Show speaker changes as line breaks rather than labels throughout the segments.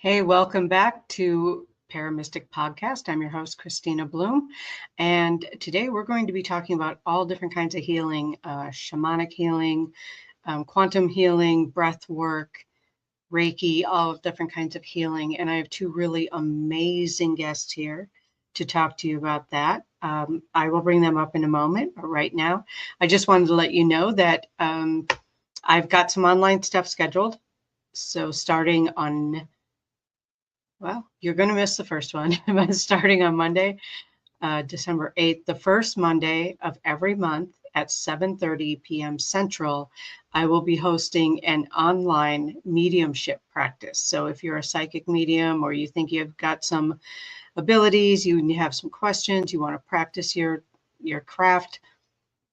Hey, welcome back to ParaMystic Podcast. I'm your host, Kristina Bloom. And today we're going to be talking about all different kinds of healing, shamanic healing, quantum healing, breath work, Reiki, all different kinds of healing. And I have two really amazing guests here to talk to you about that. I will bring them up in a moment, but right now, I just wanted to let you know that I've got some online stuff scheduled. So starting on you're going to miss the first one. Starting on Monday, December 8th, the first Monday of every month at 7:30 p.m. Central, I will be hosting an online mediumship practice. So if you're a psychic medium or you think you've got some abilities, you have some questions, you want to practice your craft,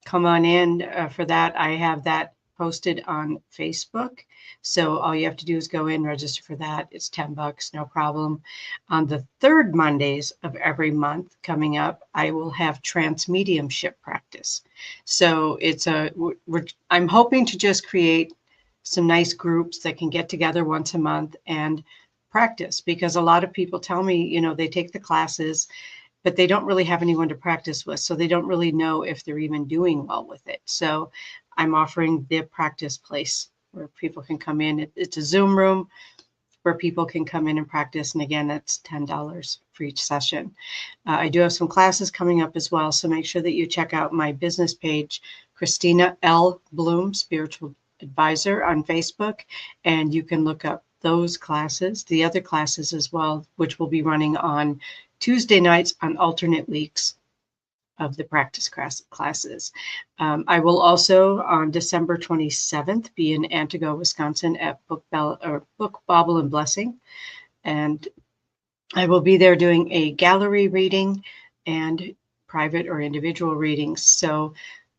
come on in for that. I have that posted on Facebook. So all you have to do is go in, register for that. It's $10, no problem. On the third Mondays of every month coming up, I will have trance mediumship practice. So I'm hoping to just create some nice groups that can get together once a month and practice, because a lot of people tell me, they take the classes, but they don't really have anyone to practice with. So they don't really know if they're even doing well with it. So I'm offering the practice place where people can come in. It's a Zoom room where people can come in and practice. And again, that's $10 for each session. I do have some classes coming up as well. So make sure that you check out my business page, Kristina L. Bloom, Spiritual Advisor on Facebook. And you can look up those classes, the other classes as well, which will be running on Tuesday nights on alternate weeks of the practice classes. I will also on December 27th be in Antigo, Wisconsin at Book Bauble and Blessing. And I will be there doing a gallery reading and private or individual readings. So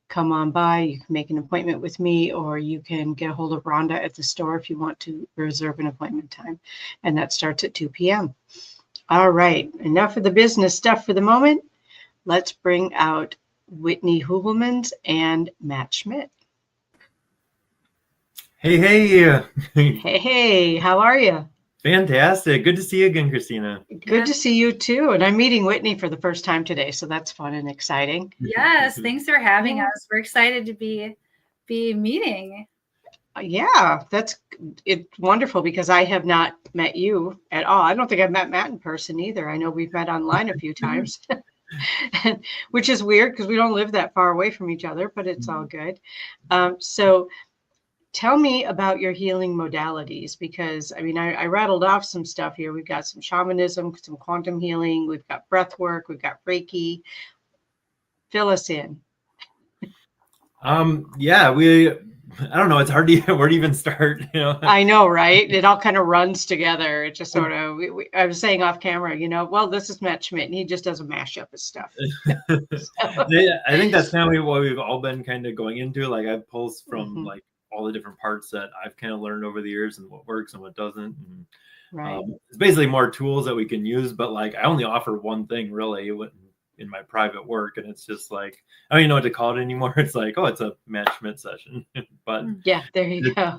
come on by, you can make an appointment with me, or you can get a hold of Rhonda at the store if you want to reserve an appointment time. And that starts at 2 p.m. All right, enough of the business stuff for the moment. Let's bring out Whitney Heuvelans and Matt Schmidt.
Hey.
Hey, how are you?
Fantastic. Good to see you again, Kristina.
Good to see you too. And I'm meeting Whitney for the first time today, so that's fun and exciting.
Yes, thanks for having us. We're excited to be meeting.
Yeah, it's wonderful because I have not met you at all. I don't think I've met Matt in person either. I know we've met online a few times, which is weird because we don't live that far away from each other, but it's all good. So tell me about your healing modalities, because I rattled off some stuff here. We've got some shamanism, some quantum healing, we've got breath work, we've got Reiki. Fill us in.
I don't know. It's hard to where to even start.
I know, right? It all kind of runs together. It just sort of. I was saying off camera, well, this is Matt Schmidt, and he just does a mashup of stuff.
Yeah, I think that's kind of what we've all been kind of going into. Like I've pulsed from like all the different parts that I've kind of learned over the years, and what works and what doesn't. And,
right.
It's basically more tools that we can use, but like I only offer one thing really in my private work, and it's just like I don't even know what to call it anymore. It's like, it's a Matt Schmidt session. But
yeah, there you go.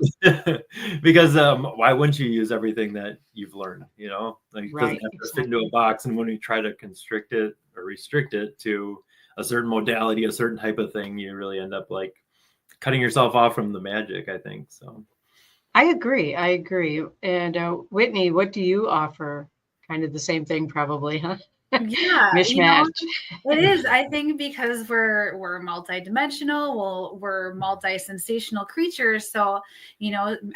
Because why wouldn't you use everything that you've learned? Like it
right,
doesn't have to fit into a box. And when we try to constrict it or restrict it to a certain modality, a certain type of thing, you really end up like cutting yourself off from the magic, I think. So
I agree. And Whitney, what do you offer? Kind of the same thing, probably, huh?
Yeah,
Mishmash.
It is. I think because we're multidimensional, we're multi-sensational creatures. So,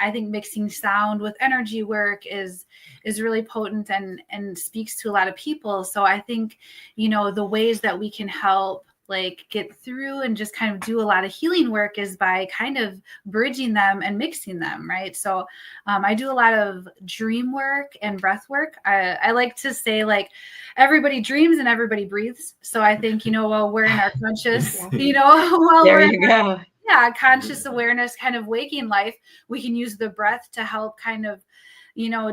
I think mixing sound with energy work is really potent and speaks to a lot of people. So I think, the ways that we can help like get through and just kind of do a lot of healing work is by kind of bridging them and mixing them, right? So I do a lot of dream work and breath work. I like to say like everybody dreams and everybody breathes. So I think, while we're in our conscious, while
there
we're
you go.
Conscious awareness kind of waking life, we can use the breath to help kind of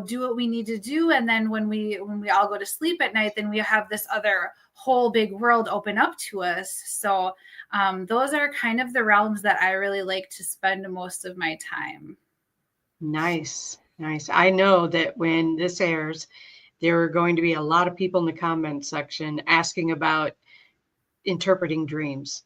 do what we need to do. And then when we all go to sleep at night, then we have this other whole big world open up to us. So those are kind of the realms that I really like to spend most of my time.
Nice. Nice. I know that when this airs, there are going to be a lot of people in the comment section asking about interpreting dreams.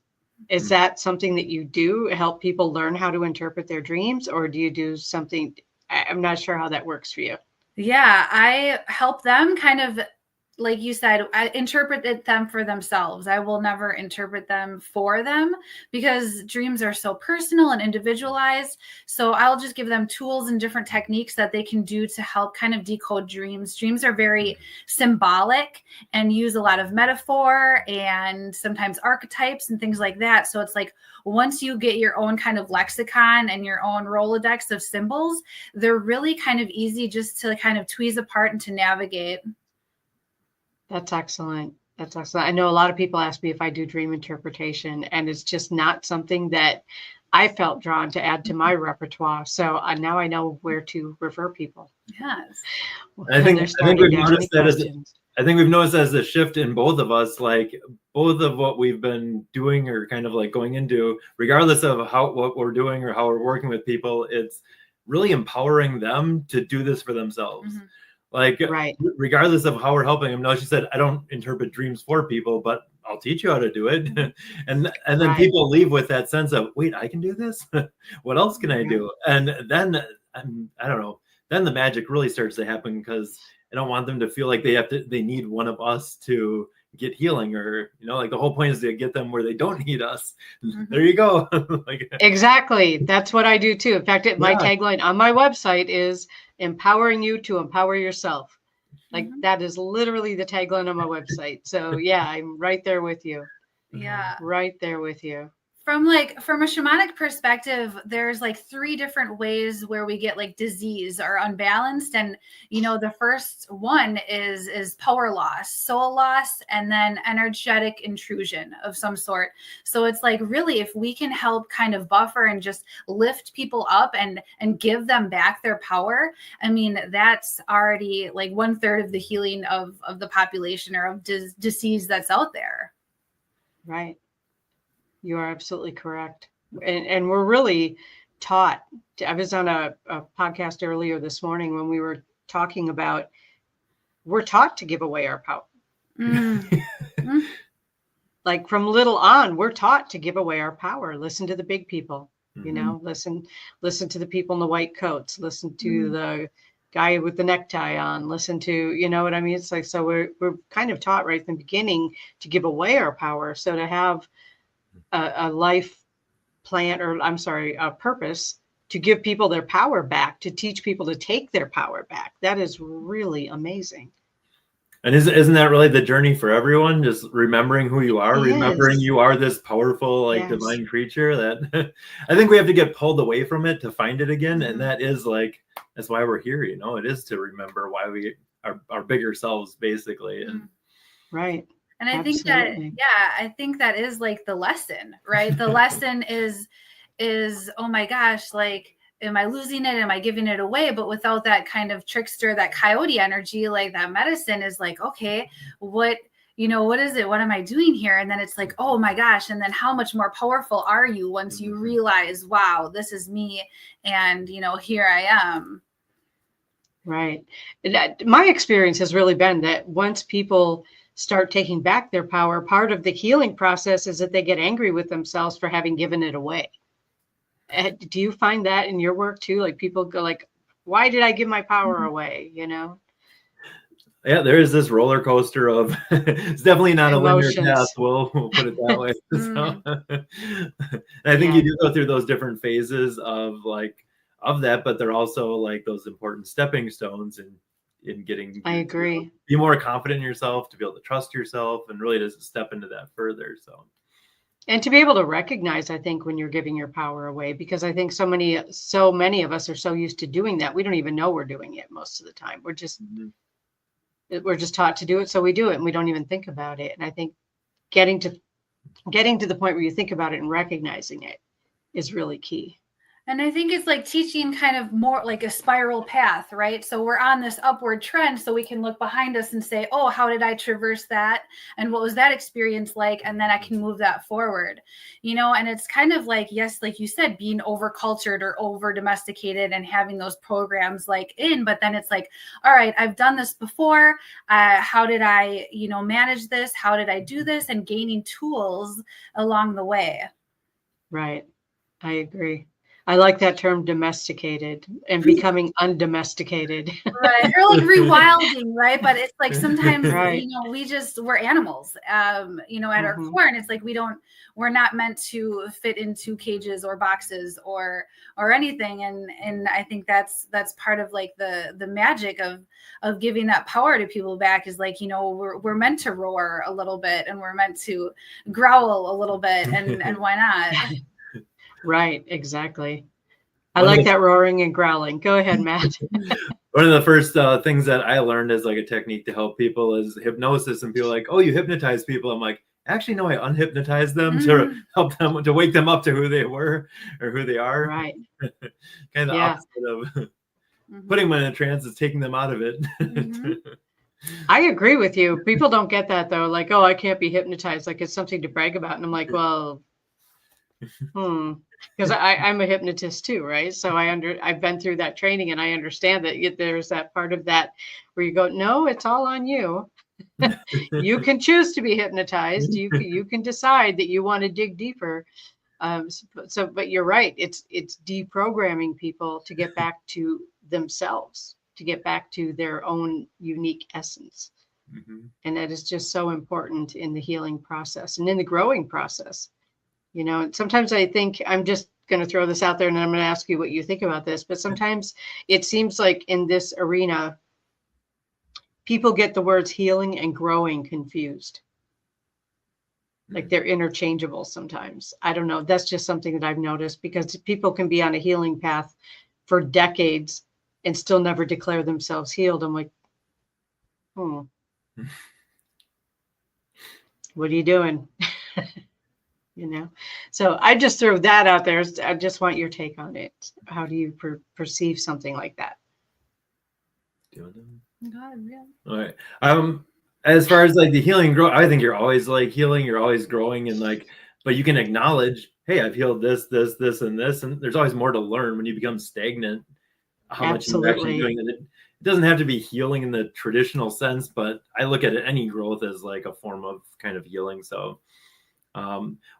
Is that something that you do, help people learn how to interpret their dreams, or do you do something? I'm not sure how that works for you.
Yeah, I help them kind of, like you said, I interpret them for themselves. I will never interpret them for them because dreams are so personal and individualized. So I'll just give them tools and different techniques that they can do to help kind of decode dreams. Dreams are very symbolic and use a lot of metaphor and sometimes archetypes and things like that. So it's like once you get your own kind of lexicon and your own Rolodex of symbols, they're really kind of easy just to kind of tweeze apart and to navigate.
That's excellent. That's excellent. I know a lot of people ask me if I do dream interpretation, and it's just not something that I felt drawn to add to my repertoire. So now I know where to refer people.
Yes.
I think we've noticed that I think we've noticed as a shift in both of us, like both of what we've been doing or kind of like going into, regardless of what we're doing or how we're working with people, it's really empowering them to do this for themselves. Mm-hmm. Like, right. Regardless of how we're helping them. No, she said, I don't interpret dreams for people, but I'll teach you how to do it. and then right. People leave with that sense of, wait, I can do this? What else can I do? And then, I don't know, then the magic really starts to happen, because I don't want them to feel like they need one of us to get healing, or, like the whole point is to get them where they don't need us. Mm-hmm. There you go.
Exactly. That's what I do too. In fact, my tagline on my website is empowering you to empower yourself. Like mm-hmm. That is literally the tagline on my website. So yeah, I'm right there with you.
Yeah.
Right there with you.
From a shamanic perspective, there's like 3 different ways where we get like disease or unbalanced. And, the first one is power loss, soul loss, and then energetic intrusion of some sort. So it's like, really, if we can help kind of buffer and just lift people up and give them back their power, I mean, that's already like 1/3 of the healing of the population or of disease that's out there.
Right. You are absolutely correct. And we're really taught. I was on a podcast earlier this morning when we were talking about, we're taught to give away our power. Mm-hmm. Like from little on, we're taught to give away our power. Listen to the big people, mm-hmm. listen to the people in the white coats, listen to mm-hmm. the guy with the necktie on, listen to, you know what I mean? It's like, so we're kind of taught right from the beginning to give away our power. So to have a life plan, or a purpose to give people their power back, to teach people to take their power back. That is really amazing.
And isn't that really the journey for everyone? Just remembering who you are, remembering you are this powerful, divine creature that I think we have to get pulled away from it to find it again. Mm-hmm. And that is that's why we're here. It is to remember why we are our bigger selves, basically. And
right.
And I think that is like the lesson, right? The lesson is, oh my gosh, like, am I losing it? Am I giving it away? But without that kind of trickster, that coyote energy, like that medicine is like, okay, what is it? What am I doing here? And then it's like, oh my gosh. And then how much more powerful are you once you realize, wow, this is me. And, here I am.
Right. My experience has really been that once people start taking back their power, part of the healing process is that they get angry with themselves for having given it away. Do you find that in your work too? Like people go like, why did I give my power away? Yeah,
there is this roller coaster of it's definitely not emotions. A linear path. We'll put it that way. So, I think you do go through those different phases of that, but they're also like those important stepping stones in getting,
I agree,
be more confident in yourself, to be able to trust yourself, and really just step into that further. So,
and to be able to recognize, I think, when you're giving your power away, because I think so many of us are so used to doing that, we don't even know we're doing it most of the time. We're just taught to do it, so we do it, and we don't even think about it. And I think getting to the point where you think about it and recognizing it is really key.
And I think it's like teaching kind of more like a spiral path, right? So we're on this upward trend, so we can look behind us and say, oh, how did I traverse that? And what was that experience like? And then I can move that forward, and it's kind of like, yes, like you said, being over cultured or over domesticated and having those programs but then it's like, all right, I've done this before. How did I, manage this? How did I do this? And gaining tools along the way.
Right. I agree. I like that term, domesticated, and becoming undomesticated.
Right. Or like rewilding, right? But it's like sometimes,
right.
we're animals, at our core. And it's like, we're not meant to fit into cages or boxes or anything. And I think that's part of like the magic of giving that power to people back is like, we're meant to roar a little bit, and we're meant to growl a little bit, and why not?
Right, exactly. I like that roaring and growling. Go ahead, Matt.
One of the first things that I learned as like a technique to help people is hypnosis. And people are like, oh, you hypnotize people. I'm like, actually, no, I unhypnotize them to help them, to wake them up to who they were or who they are.
Right.
Kind of the opposite of putting them in a trance is taking them out of it.
I agree with you. People don't get that though. Like, oh, I can't be hypnotized. Like it's something to brag about. And I'm like, well, because I'm a hypnotist too, right? So I've been through that training, and I understand that there's that part of that where you go, no, it's all on you. You can choose to be hypnotized. You can decide that you want to dig deeper. But you're right. It's deprogramming people to get back to themselves, to get back to their own unique essence. And that is just so important in the healing process and in the growing process. And sometimes I think, I'm just going to throw this out there and I'm going to ask you what you think about this, but sometimes it seems like in this arena, people get the words healing and growing confused. Like they're interchangeable sometimes. I don't know. That's just something that I've noticed, because people can be on a healing path for decades and still never declare themselves healed. I'm like, what are you doing? So I just throw that out there. I just want your take on it. How do you perceive something like that?
God, yeah.
All right. As far as like the healing and growth, I think you're always like healing, you're always growing, and like, but you can acknowledge, hey, I've healed this, and this, and there's always more to learn when you become stagnant. How much you're actually doing it. It doesn't have to be healing in the traditional sense, but I look at any growth as like a form of kind of healing. So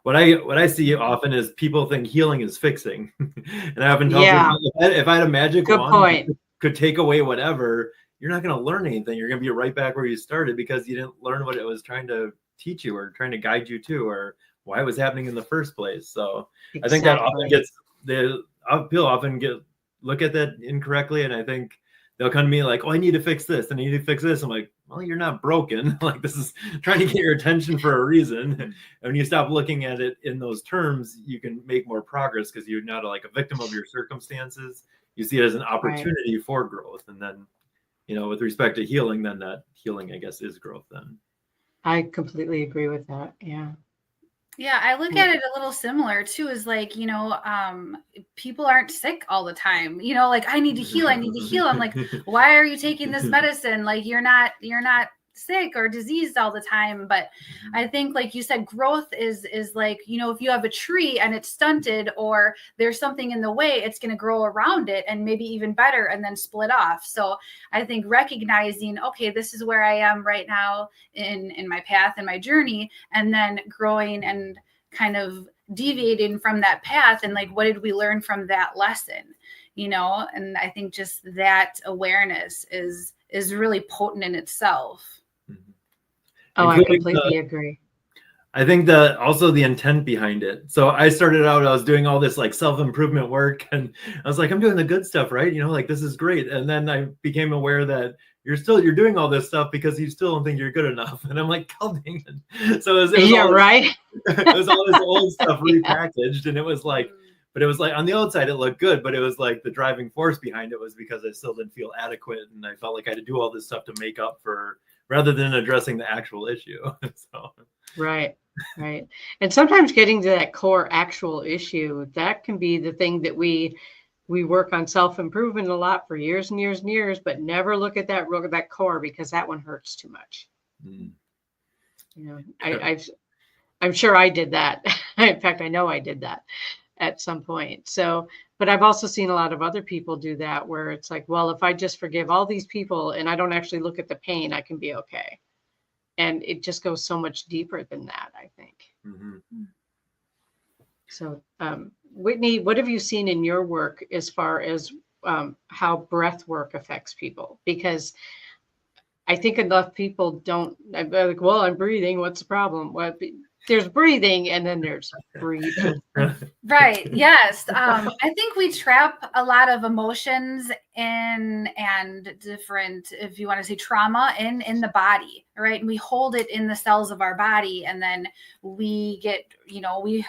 what I see often is people think healing is fixing. And I often tell people, if I had a magic wand that could take away whatever, you're not going to learn anything. You're going to be right back where you started, because you didn't learn what it was trying to teach you or trying to guide you to, or why it was happening in the first place. So I think that often people often look at that incorrectly. And I think they'll come to me like, oh, I need to fix this and I need to fix this. I'm like, well, you're not broken. Like, this is trying to get your attention for a reason. And when you stop looking at it in those terms, you can make more progress, because you're not like a victim of your circumstances. You see it as an opportunity for growth. And then, with respect to healing, then that healing, I guess, is growth then.
I completely agree with that. Yeah.
Yeah, I look at it a little similar too, is like, people aren't sick all the time, like I need to heal. I'm like, why are you taking this medicine? Like you're not sick or diseased all the time. But I think, like you said, growth is like, if you have a tree and it's stunted or there's something in the way, it's going to grow around it and maybe even better and then split off. So I think recognizing, okay, this is where I am right now in my path and my journey, and then growing and kind of deviating from that path, and like, what did we learn from that lesson? And I think just that awareness is really potent in itself.
Oh, I completely agree.
I think also the intent behind it. So I started out, I was doing all this like self-improvement work, and I was like, I'm doing the good stuff, right? Like, this is great. And then I became aware that you're doing all this stuff because you still don't think you're good enough. And I'm like, oh, dang it. So it was
right.
It was all this old stuff repackaged, and it was like, but it was like on the outside it looked good, but it was like the driving force behind it was because I still didn't feel adequate, and I felt like I had to do all this stuff to make up for, rather than addressing the actual issue. So
right. Right. And sometimes getting to that core actual issue, that can be the thing that we work on self-improvement a lot for years and years and years, but never look at that core, because that one hurts too much. You know, I'm sure I did that. In fact, I know I did that at some point. So, but I've also seen a lot of other people do that, where it's like, well, if I just forgive all these people and I don't actually look at the pain, I can be okay. And it just goes so much deeper than that, I think. So, Whitney, what have you seen in your work as far as how breath work affects people? Because I think enough people don't, I'm like, well, I'm breathing. What's the problem? Well, there's breathing, and then there's breathing.
Right. Yes. I think we trap a lot of emotions and different, if you want to say trauma, in the body, right? And we hold it in the cells of our body, and then we get, we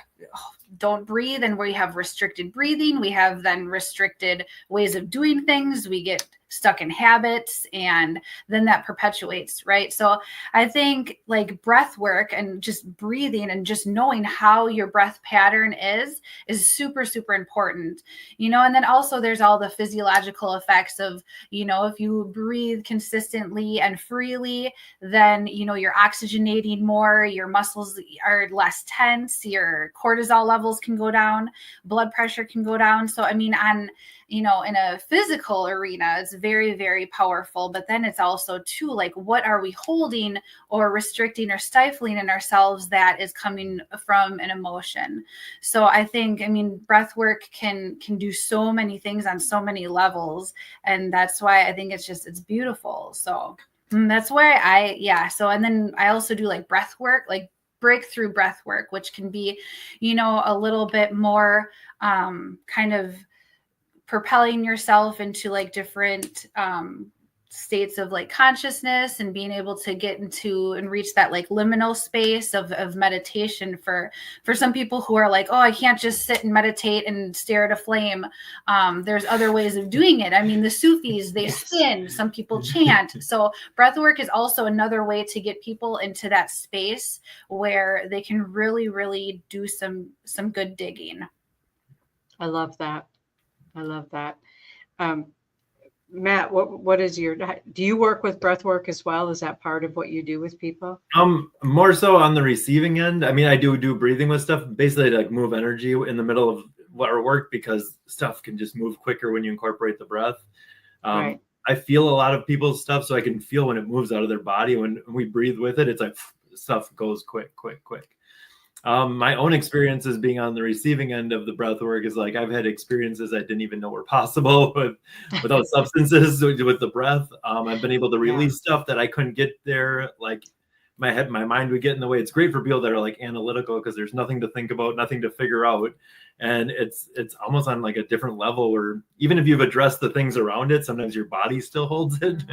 don't breathe, and we have restricted breathing. We have then restricted ways of doing things. We get stuck in habits, and then that perpetuates, right? So I think like breath work and just breathing and just knowing how your breath pattern is super, super important, and then also there's all the physiological effects of, if you breathe consistently and freely, then, you're oxygenating more, your muscles are less tense, your cortisol levels can go down, blood pressure can go down. So, I mean, in a physical arena, it's very, very powerful. But then it's also too, like, what are we holding or restricting or stifling in ourselves that is coming from an emotion? So I think, breath work can do so many things on so many levels. And that's why I think it's beautiful. So that's why so, and then I also do like breath work, like breakthrough breath work, which can be, a little bit more kind of propelling yourself into like different states of like consciousness, and being able to get into and reach that like liminal space of meditation for some people who are like, oh, I can't just sit and meditate and stare at a flame. There's other ways of doing it. The Sufis, they spin, some people chant. So breath work is also another way to get people into that space where they can really, really do some good digging.
I love that. Matt, what is do you work with breath work as well? Is that part of what you do with people?
More so on the receiving end. I do breathing with stuff, basically to like move energy in the middle of our work, because stuff can just move quicker when you incorporate the breath.
Right.
I feel a lot of people's stuff, so I can feel when it moves out of their body. When we breathe with it, it's like stuff goes quick. My own experiences being on the receiving end of the breath work is like, I've had experiences I didn't even know were possible without substances with the breath. I've been able to release stuff that I couldn't get there. Like my mind would get in the way. It's great for people that are like analytical, because there's nothing to think about, nothing to figure out. And it's almost on like a different level, where even if you've addressed the things around it, sometimes your body still holds it.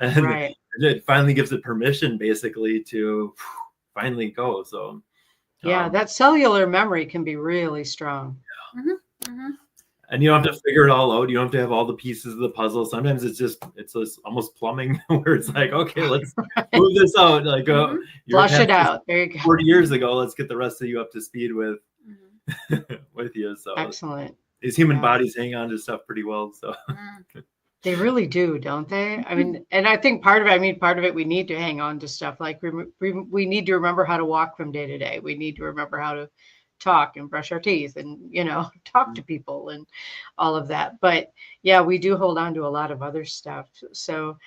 And it finally gives it permission basically to finally go. So
that cellular memory can be really strong.
And you don't have to figure it all out. You don't have to have all the pieces of the puzzle. Sometimes it's just almost plumbing, where it's like, okay, let's move this out. Like,
flush it out. There you go.
40 years ago, let's get the rest of you up to speed with you. So
excellent.
These human bodies hang on to stuff pretty well. So
they really do, don't they? And I think part of it, we need to hang on to stuff. Like we need to remember how to walk from day to day. We need to remember how to talk and brush our teeth and, talk to people and all of that. But yeah, we do hold on to a lot of other stuff. So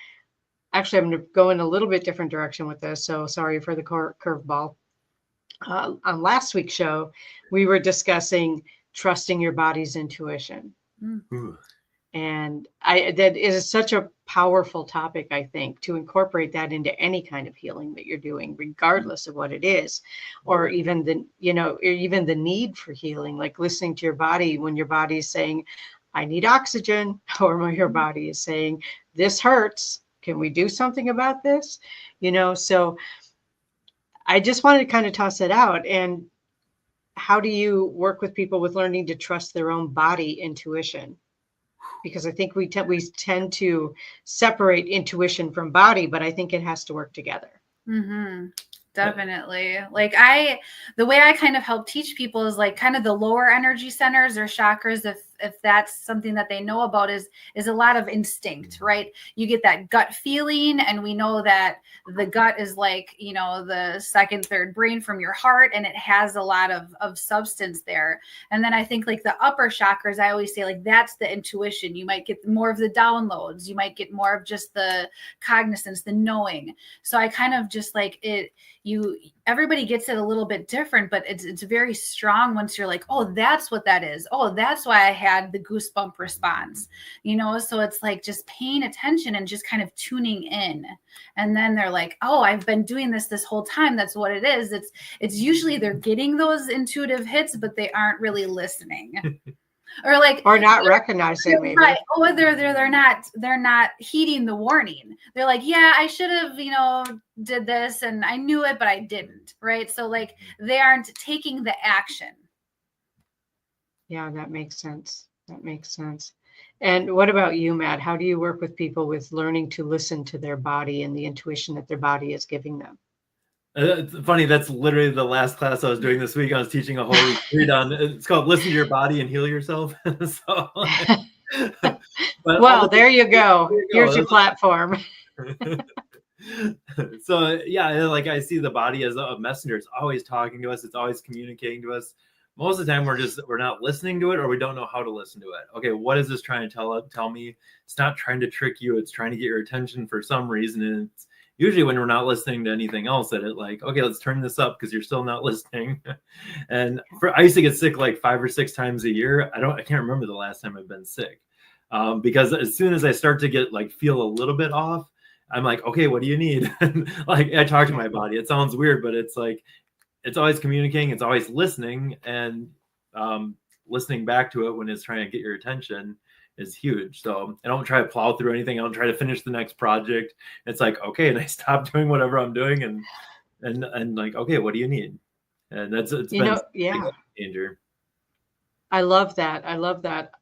actually, I'm going to go in a little bit different direction with this. So sorry for the curveball. On last week's show, we were discussing trusting your body's intuition. And that is such a powerful topic, I think, to incorporate that into any kind of healing that you're doing, regardless of what it is, or even the need for healing, like listening to your body when your body is saying, I need oxygen, or when your body is saying, this hurts. Can we do something about this? So I just wanted to kind of toss it out. And how do you work with people with learning to trust their own body intuition? Because I think we tend to separate intuition from body, but I think it has to work together.
Definitely. Like the way I kind of help teach people is like kind of the lower energy centers or chakras, if that's something that they know about, is a lot of instinct, right? You get that gut feeling, and we know that the gut is like, the second, third brain from your heart, and it has a lot of substance there. And then I think like the upper chakras, I always say like that's the intuition. You might get more of the downloads, you might get more of just the cognizance, the knowing. So I kind of just like everybody gets it a little bit different, but it's very strong once you're like, oh, that's what that is. Oh, that's why I had the goosebump response, so it's like just paying attention and just kind of tuning in. And then they're like, oh, I've been doing this whole time. That's what it is. It's usually they're getting those intuitive hits, but they aren't really listening. Or
not recognizing, maybe.
Right. Oh, they're not heeding the warning. They're like, yeah, I should have, did this and I knew it, but I didn't. Right. So like they aren't taking the action.
Yeah, that makes sense. And what about you, Matt? How do you work with people with learning to listen to their body and the intuition that their body is giving them?
It's funny. That's literally the last class I was doing this week. I was teaching a whole retreat on. It's called "Listen to Your Body and Heal Yourself."
Well, there you go. Here's your platform.
So yeah, like I see the body as a messenger. It's always talking to us. It's always communicating to us. Most of the time, we're not listening to it, or we don't know how to listen to it. Okay, what is this trying to tell me? It's not trying to trick you. It's trying to get your attention for some reason, and it's usually when we're not listening to anything else that it like, okay, let's turn this up because you're still not listening. And I used to get sick like 5 or 6 times a year. I can't remember the last time I've been sick, because as soon as I start to get like feel a little bit off, I'm like, okay, what do you need? Like I talk to my body. It sounds weird, but it's like it's always communicating. It's always listening, and listening back to it when it's trying to get your attention is huge. So I don't try to plow through anything. I don't try to finish the next project. It's like, okay, and I stop doing whatever I'm doing and like, okay, what do you need? And it's been
yeah.
Danger.
I love that.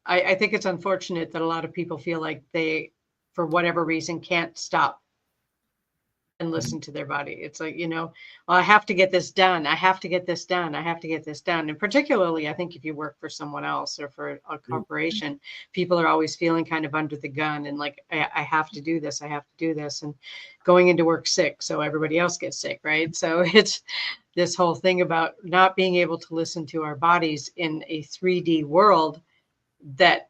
I think it's unfortunate that a lot of people feel like they, for whatever reason, can't stop and listen to their body. It's like, well, I have to get this done. I have to get this done. And particularly, I think if you work for someone else or for a corporation, people are always feeling kind of under the gun and like, I have to do this. And going into work sick, so everybody else gets sick, right? So it's this whole thing about not being able to listen to our bodies in a 3D world that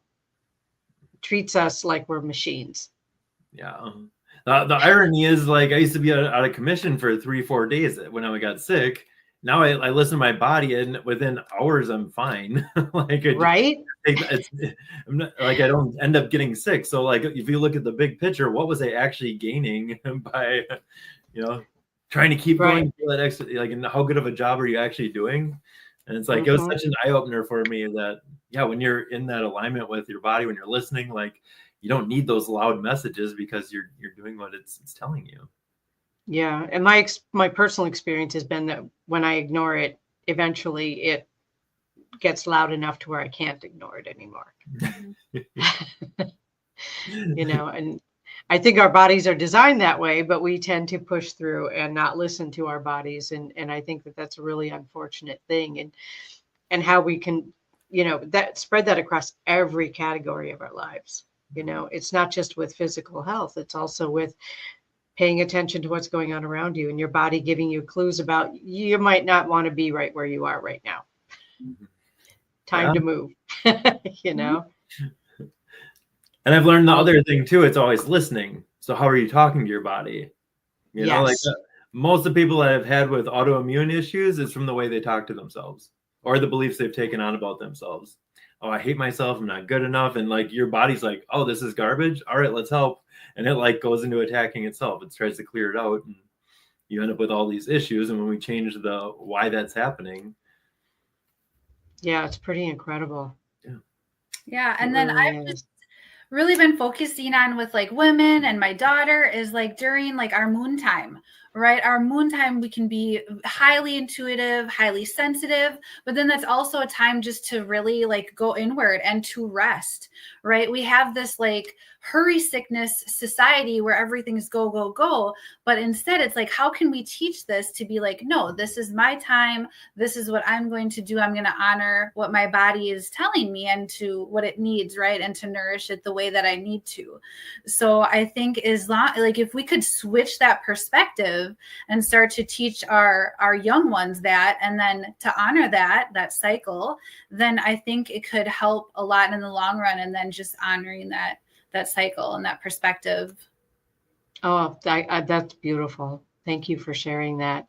treats us like we're machines.
Yeah. The irony is, like, I used to be out of commission for 3-4 days when I got sick. Now I listen to my body, and within hours I'm fine. Like,
right?
I'm not, like, I don't end up getting sick. So, like, if you look at the big picture, what was I actually gaining by, trying to keep going through that extra? Like, and how good of a job are you actually doing? And it's like it was such an eye opener for me that when you're in that alignment with your body, when you're listening, like, you don't need those loud messages because you're doing what it's telling you.
Yeah. And my personal experience has been that when I ignore it, eventually it gets loud enough to where I can't ignore it anymore. And I think our bodies are designed that way, but we tend to push through and not listen to our bodies. And I think that that's a really unfortunate thing. And how we can, that spread that across every category of our lives. It's not just with physical health. It's also with paying attention to what's going on around you and your body giving you clues about you might not want to be right where you are right now. Time to move, And
I've learned the other thing too. It's always listening. So how are you talking to your body? Like most of the people that I've had with autoimmune issues is from the way they talk to themselves or the beliefs they've taken on about themselves. Oh, I hate myself. I'm not good enough. And like your body's like, oh, this is garbage. All right, let's help. And it like goes into attacking itself. It tries to clear it out. And you end up with all these issues. And when we change the why that's happening.
Yeah, it's pretty incredible.
Yeah. And then I've just really been focusing on with like women and my daughter is like during like our moon time, right? Our moon time, we can be highly intuitive, highly sensitive, but then that's also a time just to really like go inward and to rest, right? We have this like hurry sickness society where everything's go, go, go. But instead it's like, how can we teach this to be like, no, this is my time. This is what I'm going to do. I'm going to honor what my body is telling me and to what it needs, right? And to nourish it the way that I need to. So I think like if we could switch that perspective and start to teach our young ones that, and then to honor that cycle, then I think it could help a lot in the long run. And then just honoring that cycle and that perspective.
Oh, that's beautiful. Thank you for sharing that.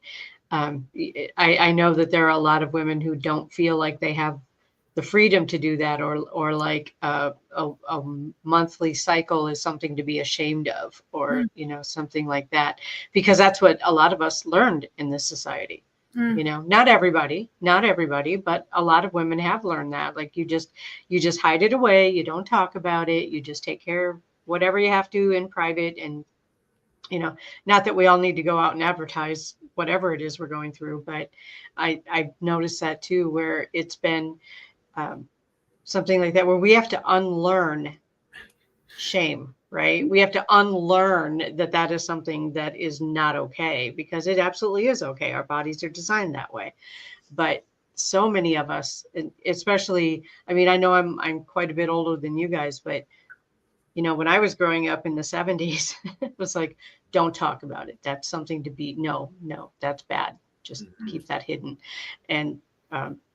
I know that there are a lot of women who don't feel like they have the freedom to do that, or like a monthly cycle is something to be ashamed of, or something like that, because that's what a lot of us learned in this society. Not everybody, but a lot of women have learned that, like you just hide it away, you don't talk about it, you just take care of whatever you have to in private. And not that we all need to go out and advertise whatever it is we're going through, but I've noticed that too, where it's been something like that, where we have to unlearn shame, right? We have to unlearn that is something that is not okay, because it absolutely is okay. Our bodies are designed that way. But so many of us, especially, I mean, I know I'm quite a bit older than you guys, but when I was growing up in the 70s, it was like, don't talk about it. That's something to be, no, that's bad. Just keep that hidden. And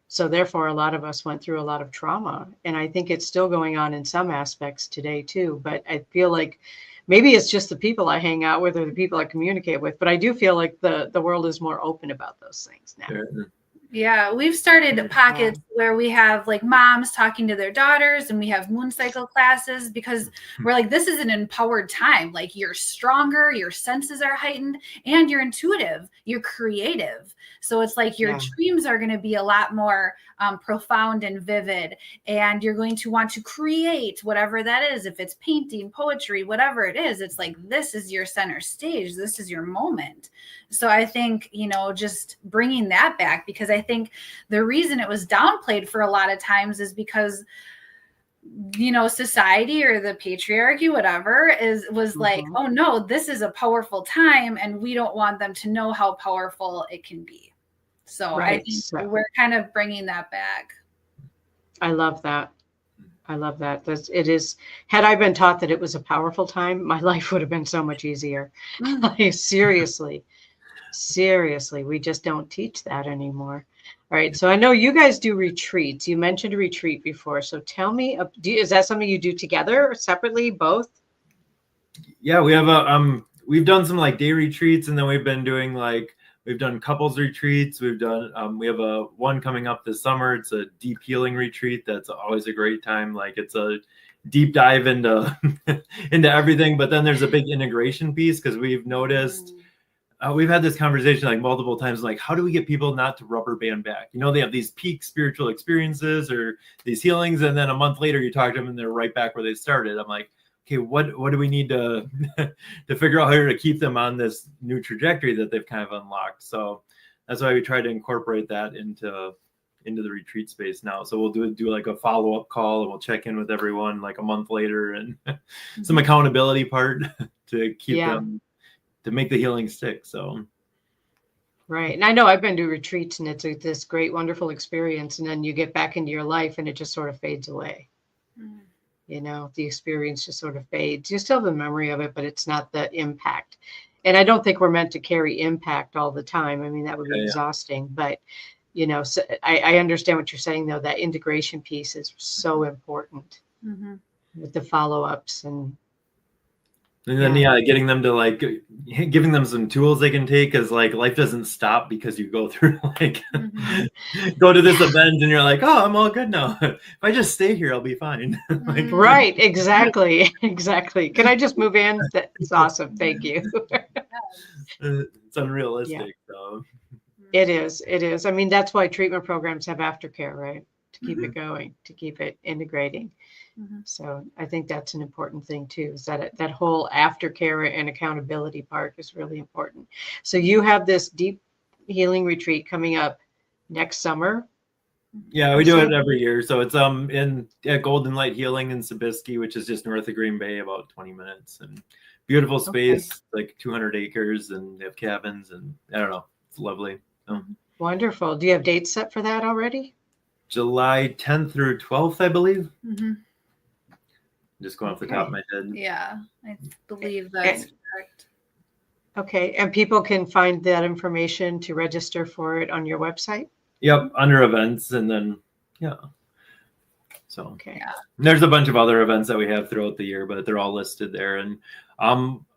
so therefore, a lot of us went through a lot of trauma. And I think it's still going on in some aspects today too. But I feel like maybe it's just the people I hang out with or the people I communicate with. But I do feel like the world is more open about those things now.
Yeah, we've started pockets where we have like moms talking to their daughters, and we have moon cycle classes, because we're like, this is an empowered time. Like, you're stronger, your senses are heightened, and you're intuitive, you're creative. So it's like your dreams are going to be a lot more profound and vivid, and you're going to want to create whatever that is. If it's painting, poetry, whatever it is, it's like, this is your center stage. This is your moment. So I think, just bringing that back, because I think the reason it was downplayed for a lot of times is because, society or the patriarchy, whatever, was like, oh no, this is a powerful time, and we don't want them to know how powerful it can be. So I think we're kind of bringing that back.
I love that. It is. Had I been taught that it was a powerful time, my life would have been so much easier. Seriously, we just don't teach that anymore. All right. So I know you guys do retreats. You mentioned a retreat before. So tell me, is that something you do together or separately, both?
Yeah, we have we've done some like day retreats, and then we've been doing we've done couples retreats. We've done, we have one coming up this summer. It's a deep healing retreat. That's always a great time. Like, it's a deep dive into everything, but then there's a big integration piece, because we've noticed, we've had this conversation like multiple times, like, how do we get people not to rubber band back? They have these peak spiritual experiences or these healings, and then a month later you talk to them and they're right back where they started. I'm like, okay, what do we need to to figure out how to keep them on this new trajectory that they've kind of unlocked? So that's why we try to incorporate that into the retreat space now. So we'll do like a follow-up call, and we'll check in with everyone like a month later, and some accountability part to keep them, to make the healing stick. So
right. And I know I've been to retreats, and it's this great, wonderful experience, and then you get back into your life and it just sort of fades away. The experience just sort of fades. You still have the memory of it, but it's not the impact. And I don't think we're meant to carry impact all the time. I mean, that would be exhausting. But, so I understand what you're saying, though. That integration piece is so important with the follow-ups and then
getting them to giving them some tools they can take, because life doesn't stop because you go through go to this event and you're like, oh, I'm all good now. If I just stay here, I'll be fine.
Right. Exactly. Can I just move in? That's awesome. Thank you.
It's unrealistic. So
it is. I mean, that's why treatment programs have aftercare, right? to keep it going, to keep it integrating.
Mhm.
So I think that's an important thing too, is that whole aftercare and accountability part is really important. So you have this deep healing retreat coming up next summer.
Yeah, we do it every year. So it's at Golden Light Healing in Sobieski, which is just north of Green Bay, about 20 minutes, and beautiful space, like 200 acres, and they have cabins, and I don't know, it's lovely. So.
Wonderful. Do you have dates set for that already?
July 10th through 12th, I believe.
Mm-hmm.
Just going off the top of my head.
Yeah, I believe that's correct.
Okay, and people can find that information to register for it on your website?
Yep, under events, and then so
okay.
There's a bunch of other events that we have throughout the year, but they're all listed there. And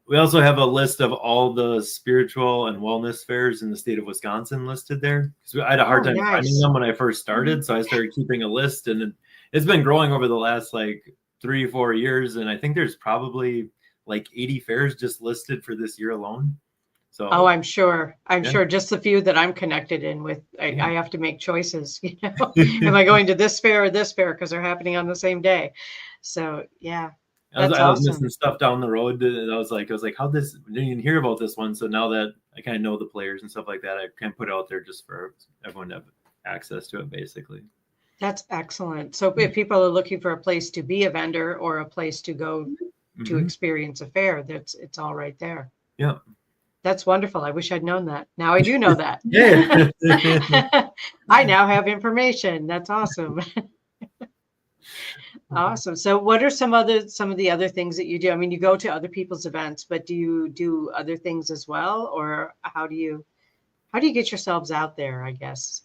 we also have a list of all the spiritual and wellness fairs in the state of Wisconsin listed there, because I had a hard time finding them when I first started. So I started keeping a list, and it's been growing over the last like 3 or 4 years, and I think there's probably like 80 fairs just listed for this year alone. So
I'm sure just the few that I'm connected in with, I have to make choices, am I going to this fair or this fair, because they're happening on the same day. So I was
missing stuff down the road. I was like, how this, I didn't even hear about this one. So now that I kind of know the players and stuff like that, I kind of put it out there just for everyone to have access to it, basically.
That's excellent. So if people are looking for a place to be a vendor or a place to go to experience a fair, it's all right there.
Yeah.
That's wonderful. I wish I'd known that. Now I do know that.
Yeah.
I now have information. That's awesome. Awesome. So what are some of the other things that you do? I mean, you go to other people's events, but do you do other things as well? Or how do you get yourselves out there, I guess?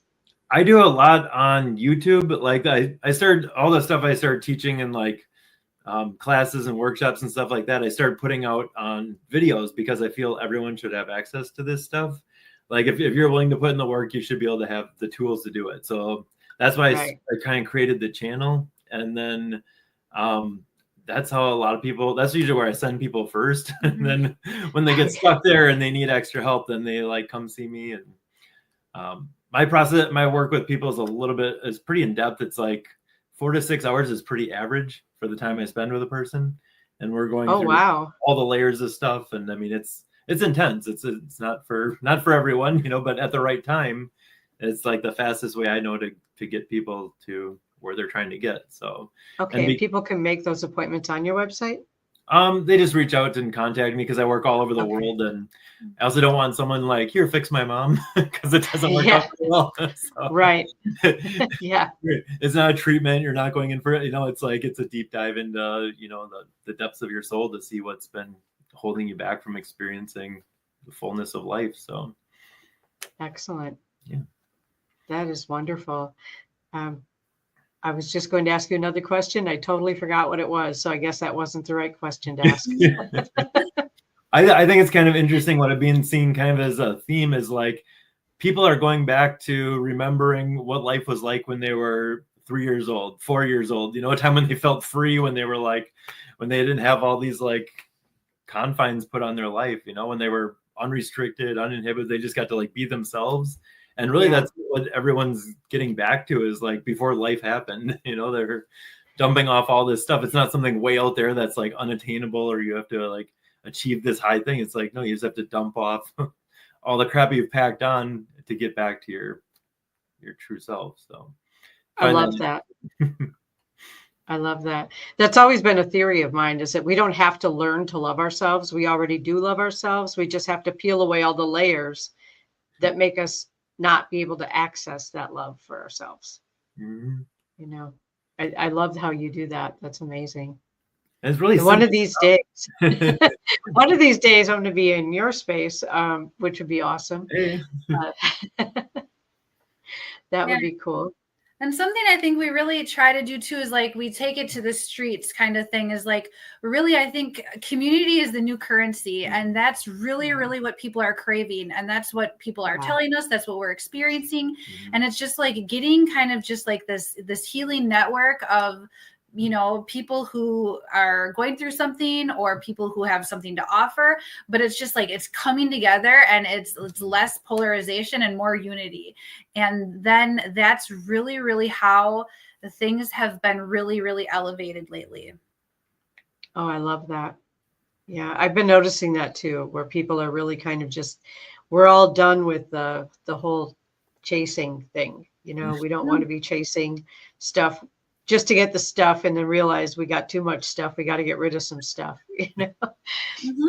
I do a lot on YouTube. Like I started all the stuff I started teaching in like classes and workshops and stuff like that. I started putting out on videos because I feel everyone should have access to this stuff. Like if you're willing to put in the work, you should be able to have the tools to do it. So that's why I kind of created the channel. And then that's how a lot of people, that's usually where I send people first. And then when they get stuck there and they need extra help, then they like come see me. And my work with people is pretty in depth. It's like 4 to 6 hours is pretty average for the time I spend with a person. And we're going through all the layers of stuff. And I mean, it's intense. It's not for everyone, but at the right time, it's like the fastest way I know to get people to where they're trying to get. So
and people can make those appointments on your website?
They just reach out and contact me because I work all over the world, and I also don't want someone like, here, fix my mom, because it doesn't work out very well. So,
right. Yeah.
It's not a treatment. You're not going in for it. It's like, it's a deep dive into, the depths of your soul to see what's been holding you back from experiencing the fullness of life. So
excellent.
Yeah.
That is wonderful. I was just going to ask you another question. I totally forgot what it was. So I guess that wasn't the right question to ask.
I think it's kind of interesting what I've been seeing kind of as a theme is like people are going back to remembering what life was like when they were 3 years old, 4 years old, a time when they felt free, when they were like, when they didn't have all these like confines put on their life, when they were unrestricted, uninhibited, they just got to like be themselves. And really that's what everyone's getting back to is like before life happened, they're dumping off all this stuff. It's not something way out there that's like unattainable or you have to like achieve this high thing. It's like, no, you just have to dump off all the crap you've packed on to get back to your true self. So
I love that. I love that. That's always been a theory of mine, is that we don't have to learn to love ourselves. We already do love ourselves. We just have to peel away all the layers that make us not be able to access that love for ourselves.
Mm-hmm.
I love how you do that. That's amazing.
It's really
one of these days, I'm going to be in your space, which would be awesome.
Hey.
That would be cool.
And something I think we really try to do too is like we take it to the streets kind of thing, is like really, I think community is the new currency. And that's really, really what people are craving. And that's what people are telling us. That's what we're experiencing. And it's just like getting kind of just like this healing network of people who are going through something or people who have something to offer, but it's just like it's coming together and it's less polarization and more unity. And then that's really, really how things have been really, really elevated lately.
Oh, I love that. Yeah, I've been noticing that too, where people are really kind of just, we're all done with the whole chasing thing. We don't want to be chasing stuff just to get the stuff and then realize we got too much stuff. We got to get rid of some stuff.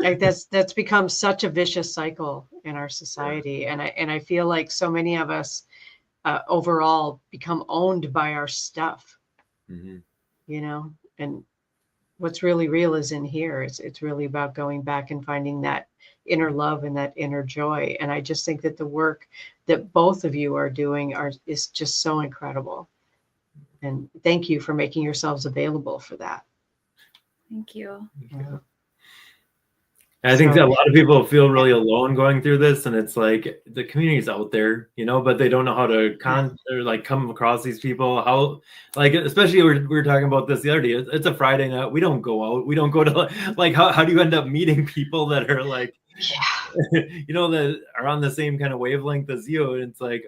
Like that's become such a vicious cycle in our society. And I feel like so many of us overall become owned by our stuff, and what's really real is in here. It's really about going back and finding that inner love and that inner joy. And I just think that the work that both of you are doing is just so incredible. And thank you for making yourselves available for that.
Thank you.
Yeah.
I think that a lot of people feel really alone going through this, and it's like the community's out there, but they don't know how to come across these people. How, especially we were talking about this the other day. It's a Friday night. We don't go out. We don't go to how do you end up meeting people that are that are on the same kind of wavelength as you? And it's like,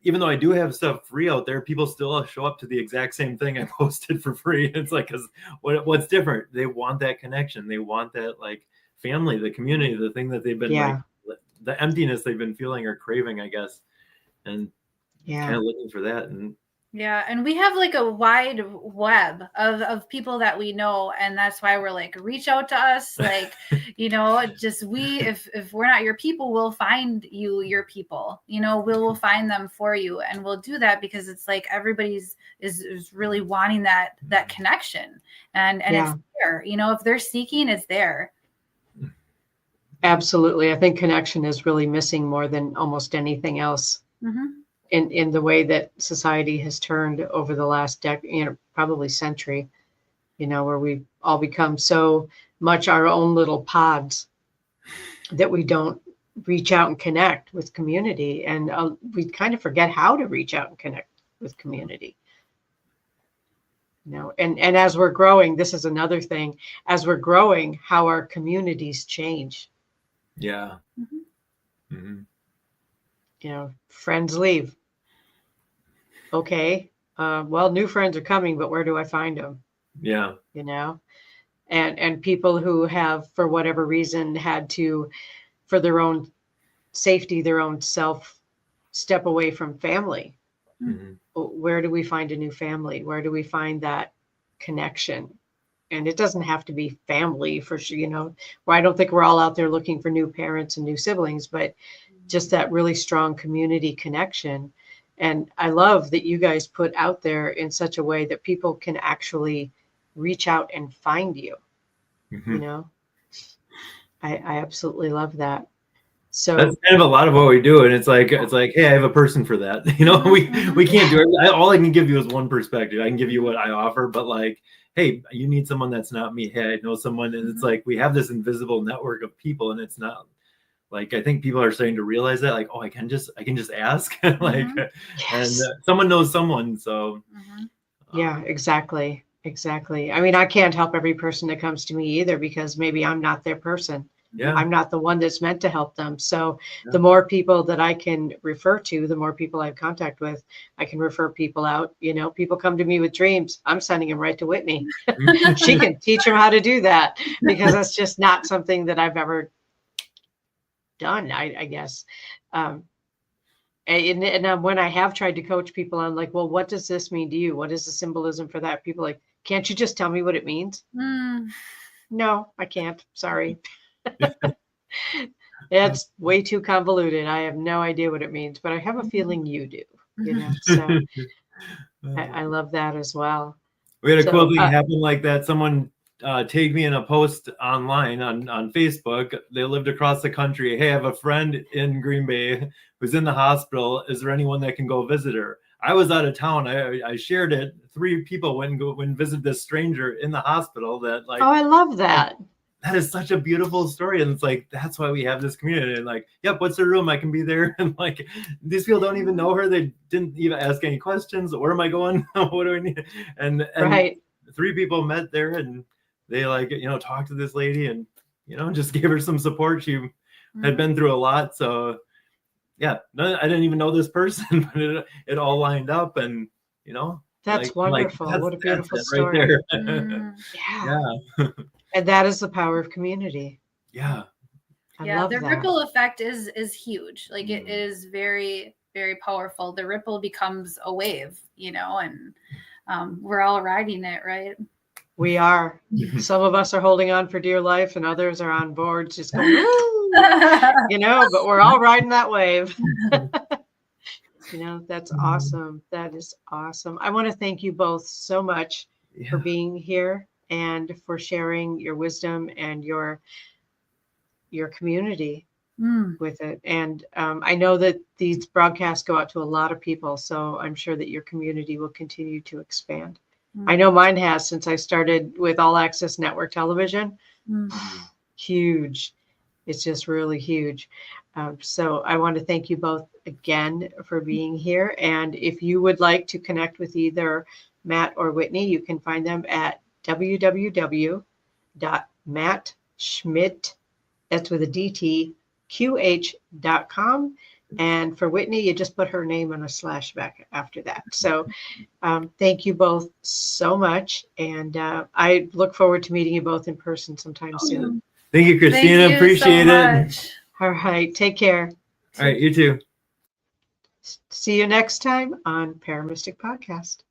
even though I do have stuff free out there, people still show up to the exact same thing I posted for free. It's like, because what's different? They want that connection. They want that family, the community, the thing that they've been the emptiness they've been feeling or craving, I guess, and kind of looking for that. And
and we have a wide web of people that we know, and that's why we're reach out to us, if we're not your people, we'll find you your people, we'll find them for you, and we'll do that because it's everybody's is really wanting that connection, and it's there, if they're seeking, it's there.
Absolutely. I think connection is really missing more than almost anything else. In the way that society has turned over the last decade, probably century, where we've all become so much our own little pods that we don't reach out and connect with community. And we kind of forget how to reach out and connect with community. And as we're growing, this is another thing, as we're growing, how our communities change.
Yeah.
Friends leave. Okay. Well, new friends are coming, but where do I find them?
Yeah.
And people who have, for whatever reason, had to, for their own safety, their own self, step away from family. Where do we find a new family? Where do we find that connection? And it doesn't have to be family for sure, where I don't think we're all out there looking for new parents and new siblings, but just that really strong community connection. And I love that you guys put out there in such a way that people can actually reach out and find you. I absolutely love that. So
that's kind of a lot of what we do. And it's like, hey, I have a person for that. We can't do it. All I can give you is one perspective. I can give you what I offer, but hey, you need someone that's not me. Hey, I know someone. And it's we have this invisible network of people, and it's not I think people are starting to realize that I can just ask and someone knows someone. So
yeah, exactly. I mean, I can't help every person that comes to me either, because maybe I'm not their person.
Yeah.
I'm not the one that's meant to help them. So the more people that I can refer to, the more people I have contact with, I can refer people out. People come to me with dreams. I'm sending them right to Whitney. She can teach them how to do that, because that's just not something that I've ever done, I guess. And when I have tried to coach people, I'm like, well, what does this mean to you? What is the symbolism for that? People can't you just tell me what it means? No, I can't. Sorry. It's way too convoluted. I have no idea what it means, but I have a feeling you do. So I love that as well.
We had a cool thing happen like that. Someone tagged me in a post online on Facebook. They lived across the country. Hey, I have a friend in Green Bay who's in the hospital. Is there anyone that can go visit her? I was out of town. I shared it. 3 people went and visit this stranger in the hospital. Oh,
I love that.
that is such a beautiful story. And it's like, that's why we have this community. And like, yep, what's the room? I can be there. And like, these people don't even know her. They didn't even ask any questions. Where am I going? What do I need? And
Right.
3 people met there, and they like, talked to this lady and, just gave her some support. She had been through a lot. So yeah, I didn't even know this person, but it all lined up, and,
that's wonderful. What a beautiful story.
Right
there.
Yeah.
And that is the power of community.
Yeah.
I love
the
that.
ripple effect is huge. Like it is very, very powerful. The ripple becomes a wave, and we're all riding it, right?
We are. Some of us are holding on for dear life, and others are on board just going, woo, but we're all riding that wave. That's awesome. That is awesome. I want to thank you both so much for being here and for sharing your wisdom and your community with it. And I know that these broadcasts go out to a lot of people, so I'm sure that your community will continue to expand. I know mine has since I started with All Access Network Television. Huge. It's just really huge. So I want to thank you both again for being here. And if you would like to connect with either Matt or Whitney, you can find them at www.mattschmidt, that's with a DT, QH.com. And for Whitney, you just put her name on a slash back after that. So thank you both so much. And I look forward to meeting you both in person sometime soon.
Thank you, Kristina.
Thank you
Appreciate it.
All right. Take care.
All right. You too.
See you next time on ParaMystic Podcast.